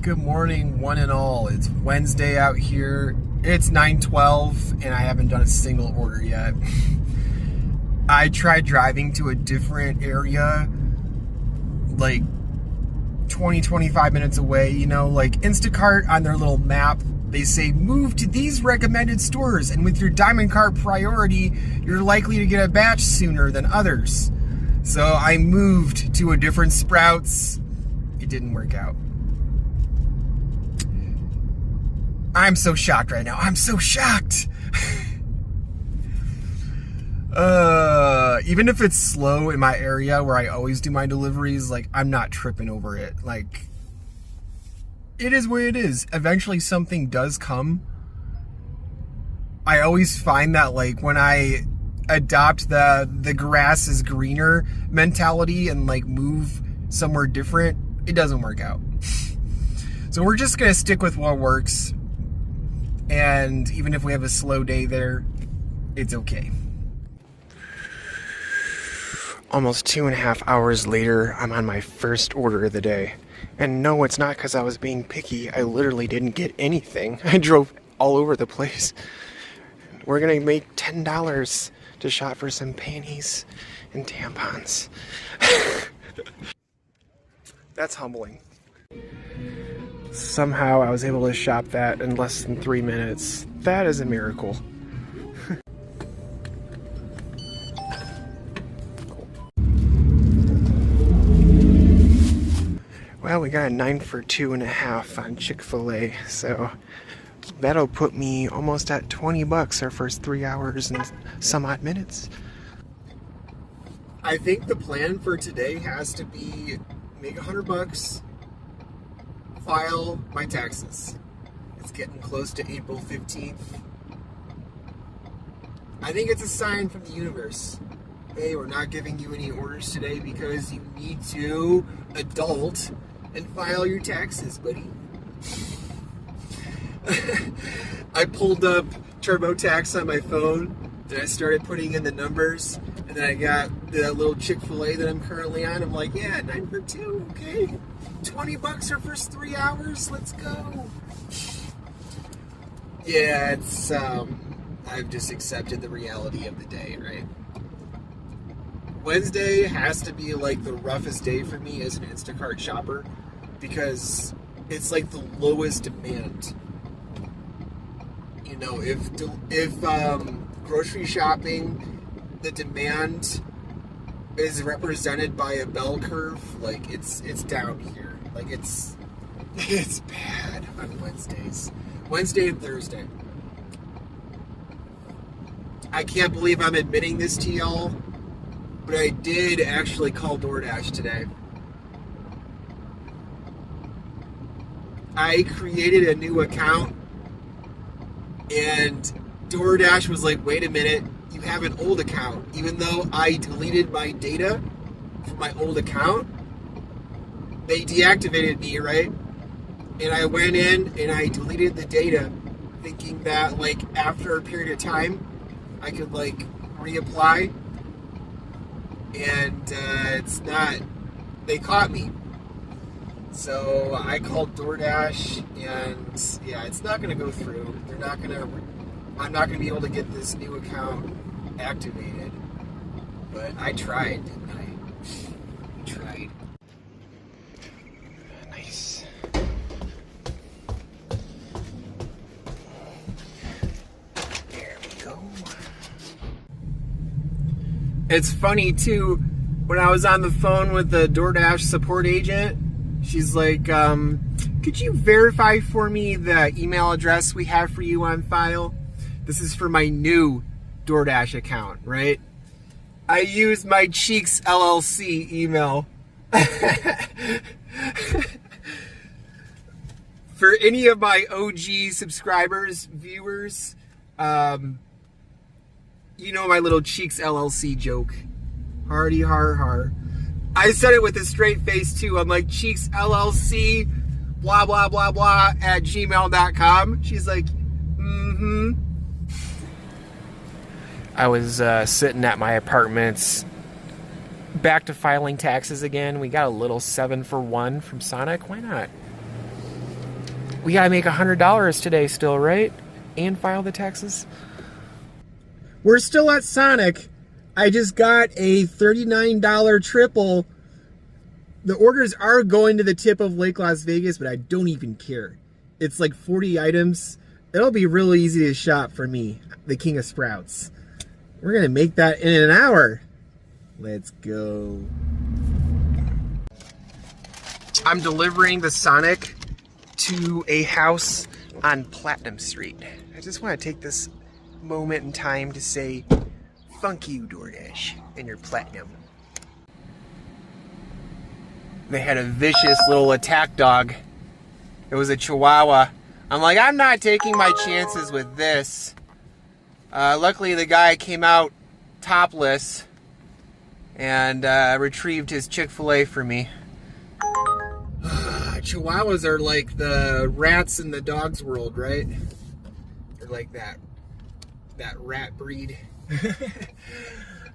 Good morning, one and all. It's Wednesday out here. It's 9:12 and I haven't done a single order yet. I tried driving to a different area, like 20-25 minutes away, you know, like Instacart on their little map. They say move to these recommended stores, and with your Diamond Cart priority, you're likely to get a batch sooner than others. So I moved to a different Sprouts. It didn't work out. I'm so shocked right now. I'm so shocked. Even if it's slow in my area where I always do my deliveries, like, I'm not tripping over it. Like, it is what it is. Eventually something does come. I always find that, like, when I adopt the grass is greener mentality and, like, move somewhere different, it doesn't work out. So we're just gonna stick with what works. And even if we have a slow day there, it's okay. Almost 2.5 hours later, I'm on my first order of the day. And no, it's not because I was being picky. I literally didn't get anything. I drove all over the place. We're gonna make $10 to shop for some panties and tampons. That's humbling. Somehow I was able to shop that in less than 3 minutes. That is a miracle. Well, we got a 9 for $2.50 on Chick-fil-A, so that'll put me almost at $20 our first 3 hours and some odd minutes. I think the plan for today has to be make $100, file my taxes. It's getting close to April 15th. I think it's a sign from the universe. Hey, we're not giving you any orders today because you need to adult and file your taxes, buddy. I pulled up TurboTax on my phone, and I started putting in the numbers, and then I got the little Chick-fil-A that I'm currently on. I'm like, yeah, 9 for 2, okay. $20 our first 3 hours, let's go. Yeah, it's, I've just accepted the reality of the day, right? Wednesday has to be like the roughest day for me as an Instacart shopper because it's like the lowest demand. You know, if grocery shopping, the demand is represented by a bell curve, like it's down here. Like it's bad on Wednesdays. Wednesday and Thursday. I can't believe I'm admitting this to y'all, but I did actually call DoorDash today. I created a new account, and DoorDash was like, wait a minute, you have an old account. Even though I deleted my data from my old account, they deactivated me, right? And I went in and I deleted the data, thinking that, like, after a period of time, I could, like, reapply. And it's not, they caught me. So I called DoorDash, and yeah, it's not going to go through. I'm not going to be able to get this new account activated. But I tried, didn't I? I tried. Nice. There we go. It's funny too, when I was on the phone with the DoorDash support agent, she's like, could you verify for me the email address we have for you on file? This is for my new DoorDash account, right? I used my Cheeks LLC email. For any of my OG subscribers, viewers, you know my little Cheeks LLC joke. Hardy har har. I said it with a straight face too. I'm like, Cheeks LLC, blah, blah, blah, blah, at gmail.com. She's like, mm-hmm. I was sitting at my apartment's back to filing taxes again. We got a little 7 for 1 from Sonic. Why not? We gotta make $100 today still, right? And file the taxes. We're still at Sonic. I just got a $39 triple. The orders are going to the tip of Lake Las Vegas, but I don't even care. It's like 40 items. It'll be real easy to shop for me, the King of Sprouts. We're gonna make that in an hour. Let's go. I'm delivering the Sonic to a house on Platinum Street. I just want to take this moment in time to say, "Funk you, DoorDash, and your Platinum." They had a vicious little attack dog. It was a Chihuahua. I'm like, I'm not taking my chances with this. Luckily, the guy came out topless and retrieved his Chick-fil-A for me. Chihuahuas are like the rats in the dog's world, right? They're like that rat breed.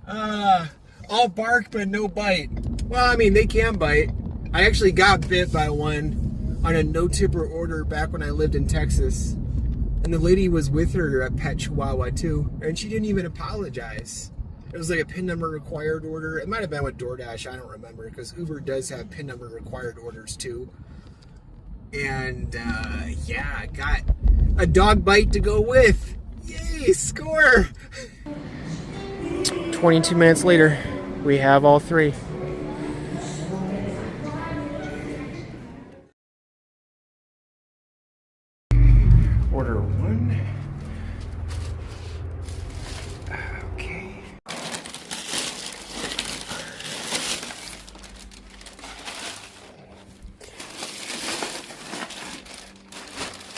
All bark but no bite. Well, I mean, they can bite. I actually got bit by one on a no-tipper order back when I lived in Texas. And the lady was with her pet Chihuahua too, and she didn't even apologize. It was like a PIN number required order. It might have been with DoorDash, I don't remember, because Uber does have PIN number required orders too. And yeah, I got a dog bite to go with. Yay, score! 22 minutes later, we have all three. Order one. Okay.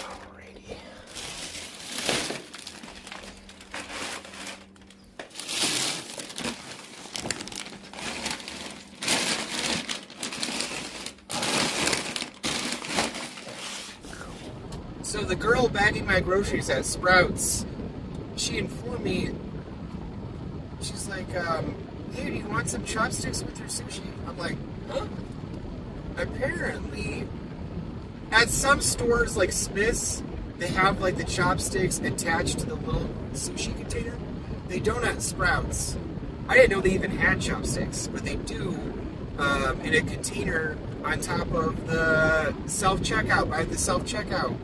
Alrighty. So the girl bagging my groceries at Sprouts, she informed me, she's like, hey, do you want some chopsticks with your sushi? I'm like, huh? Apparently, at some stores like Smith's, they have like the chopsticks attached to the little sushi container. They don't at Sprouts. I didn't know they even had chopsticks, but they do in a container on top of the self-checkout, by the self-checkout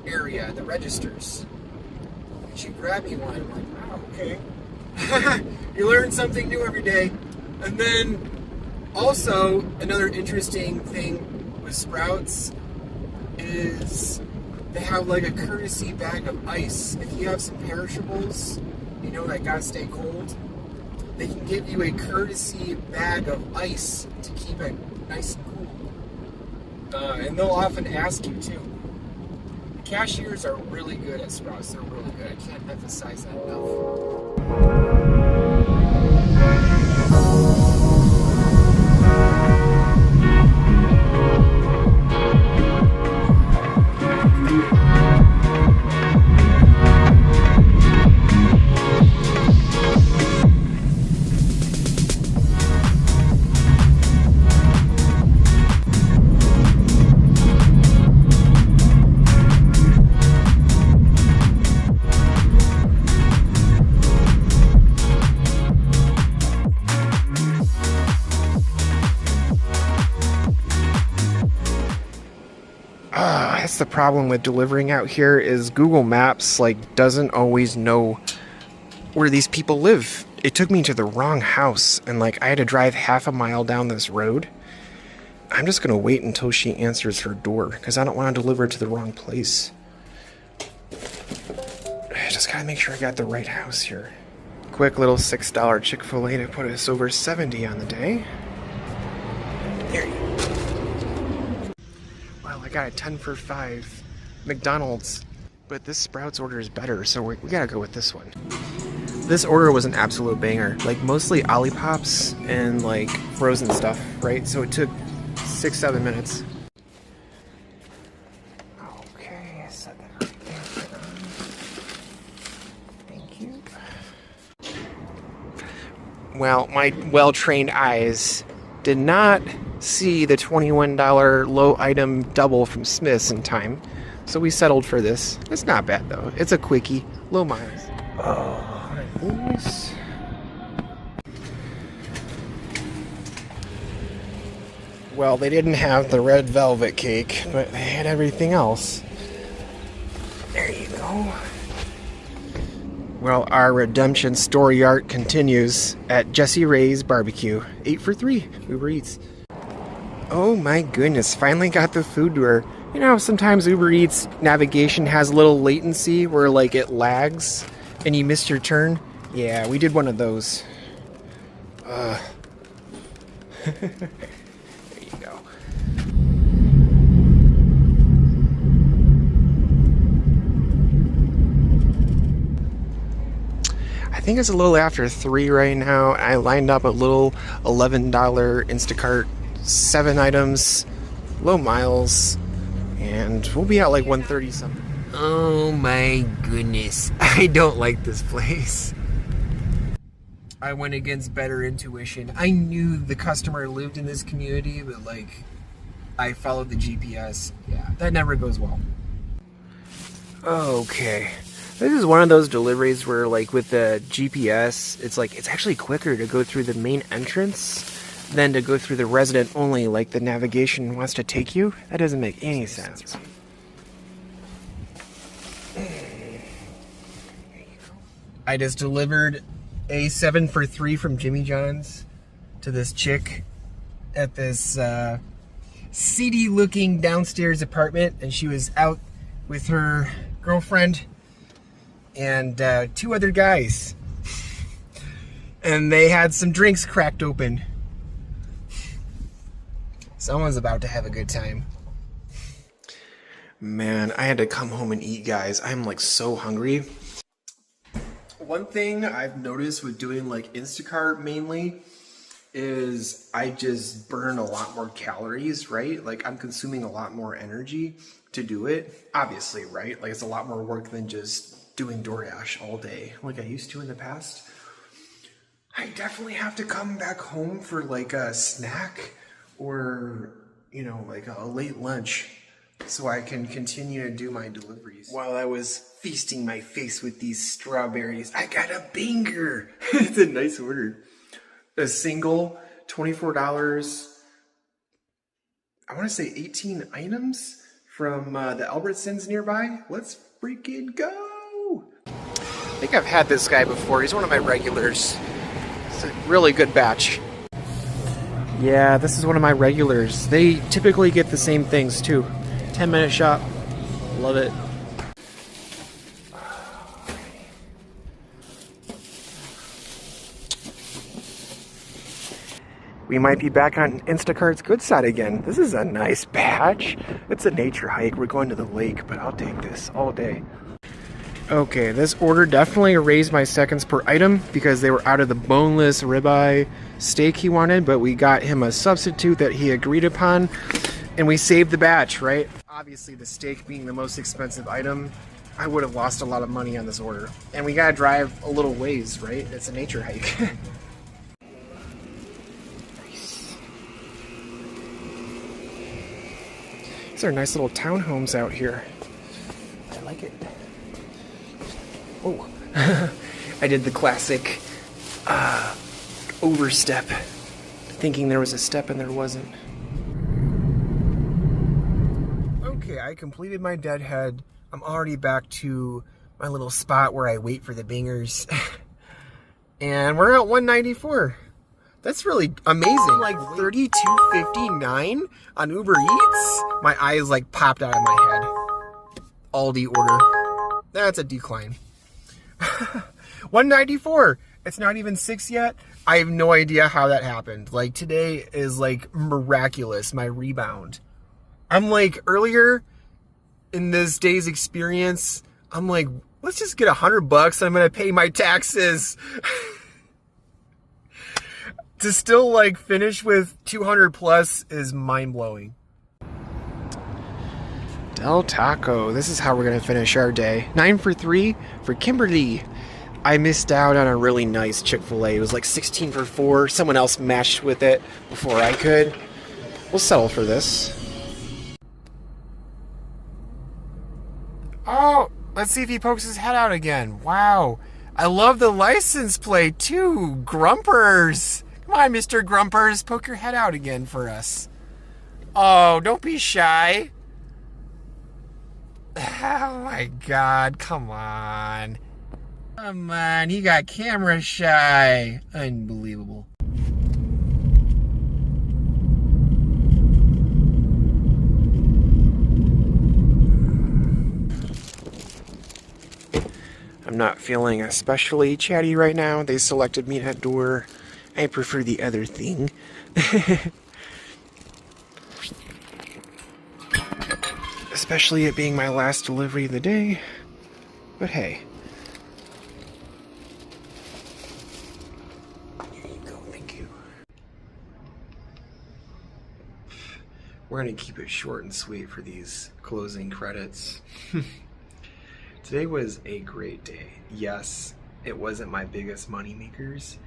area, the registers. She grabbed me one. I'm like, wow, okay. You learn something new every day. And then also another interesting thing with Sprouts is they have like a courtesy bag of ice. If you have some perishables, you know, that gotta stay cold, they can give you a courtesy bag of ice to keep it nice and cool. And they'll often ask you too. Cashiers are really good at Sprouts. They're really good. I can't emphasize that enough. That's the problem with delivering out here is Google Maps like doesn't always know where these people live. It took me to the wrong house and like I had to drive half a mile down this road. I'm just gonna wait until she answers her door because I don't want to deliver to the wrong place. I just gotta make sure I got the right house here. Quick little $6 Chick-fil-A to put us over 70 on the day. There you go. Wow, I got a 10 for 5 McDonald's, but this Sprouts order is better, so we gotta go with this one. This order was an absolute banger, like mostly Ollipops and like frozen stuff, right? So it took 6-7 minutes. Okay, I set that right there. Thank you. Well, my well-trained eyes did not see the $21 low item double from Smith's in time. So we settled for this. It's not bad though. It's a quickie, low miles. Oh, nice. Well, they didn't have the red velvet cake, but they had everything else. There you go. Well, our redemption story arc continues at Jessie Ray's Barbecue. 8 for 3, Uber Eats. Oh my goodness, finally got the food to her. You know, sometimes Uber Eats navigation has a little latency where like it lags and you missed your turn. Yeah, we did one of those. There you go. I think it's a little after 3 right now. I lined up a little $11 Instacart, 7 items, low miles, and we'll be at like 1:30 something. Oh my goodness. I don't like this place. I went against better intuition. I knew the customer lived in this community, but like, I followed the GPS. Yeah, that never goes well. Okay. This is one of those deliveries where like with the GPS, it's like, it's actually quicker to go through the main entrance than to go through the resident only, like the navigation wants to take you. That doesn't make any sense. I just delivered a 7 for 3 from Jimmy John's to this chick at this seedy looking downstairs apartment, and she was out with her girlfriend and 2 other guys, and they had some drinks cracked open. Someone's about to have a good time. Man, I had to come home and eat, guys. I'm like so hungry. One thing I've noticed with doing like Instacart mainly is I just burn a lot more calories, right? Like I'm consuming a lot more energy to do it. Obviously, right? Like it's a lot more work than just doing DoorDash all day like I used to in the past. I definitely have to come back home for like a snack or, you know, like a late lunch so I can continue to do my deliveries. While I was feasting my face with these strawberries, I got a banger. It's a nice order. A single, $24. I want to say 18 items from the Albertsons nearby. Let's freaking go. I think I've had this guy before. He's one of my regulars. It's a really good batch. Yeah, this is one of my regulars. They typically get the same things too. 10-minute shop. Love it. We might be back on Instacart's good side again. This is a nice batch. It's a nature hike. We're going to the lake, but I'll take this all day. Okay, this order definitely raised my seconds per item because they were out of the boneless ribeye steak he wanted, but we got him a substitute that he agreed upon, and we saved the batch, right? Obviously, the steak being the most expensive item, I would have lost a lot of money on this order. And we gotta drive a little ways, right? It's a nature hike. Nice. These are nice little townhomes out here. I like it. Oh, I did the classic overstep, thinking there was a step and there wasn't. Okay, I completed my deadhead. I'm already back to my little spot where I wait for the bingers. And we're at 194. That's really amazing. Like $32.59 on Uber Eats. My eyes like popped out of my head. Aldi order. That's a decline. 194. It's not even 6 yet. I have no idea how that happened. Like today is like miraculous, my rebound. I'm like earlier in this day's experience, I'm like, let's just get $100. I'm gonna pay my taxes. To still like finish with 200 plus is mind blowing. Del Taco. This is how we're gonna finish our day. 9 for 3 for Kimberly. I missed out on a really nice Chick-fil-A. It was like 16 for 4. Someone else matched with it before I could. We'll settle for this. Let's see if he pokes his head out again. Wow. I love the license plate too. Grumpers. Come on, Mr. Grumpers. Poke your head out again for us. Oh, don't be shy. Oh my God. Come on. Come on. He got camera shy. Unbelievable. I'm not feeling especially chatty right now. They selected me at door. I prefer the other thing. Especially it being my last delivery of the day. But hey. Here you go, thank you. We're gonna keep it short and sweet for these closing credits. Today was a great day. Yes, it wasn't my biggest money makers,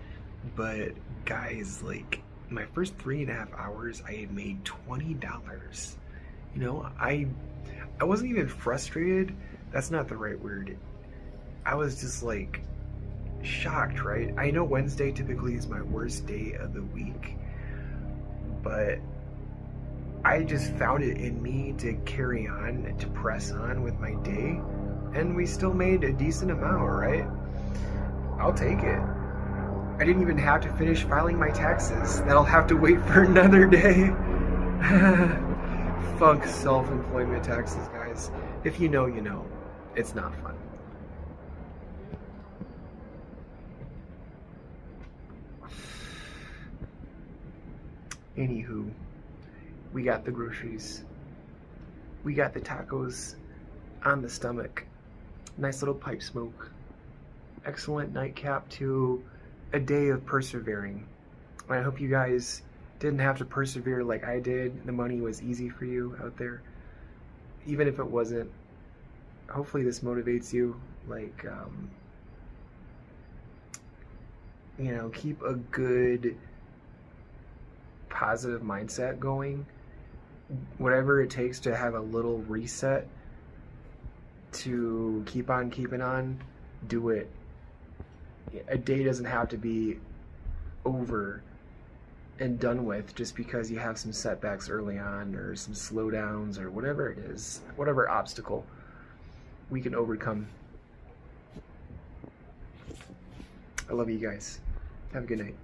but guys, like my first 3.5 hours, I had made $20. You know, I wasn't even frustrated. That's not the right word. I was just like shocked, right? I know Wednesday typically is my worst day of the week, but I just found it in me to carry on, to press on with my day. And we still made a decent amount, right? I'll take it. I didn't even have to finish filing my taxes. That'll have to wait for another day. Fuck self-employment taxes, guys. If you know, you know. It's not fun. Anywho, we got the groceries. We got the tacos on the stomach. Nice little pipe smoke. Excellent nightcap to a day of persevering. And I hope you guys didn't have to persevere like I did. The money was easy for you out there. Even if it wasn't, hopefully this motivates you. Like, you know, keep a good, positive mindset going. Whatever it takes to have a little reset to keep on keeping on, do it. A day doesn't have to be over and done with just because you have some setbacks early on or some slowdowns or whatever it is, whatever obstacle we can overcome. I love you guys. Have a good night.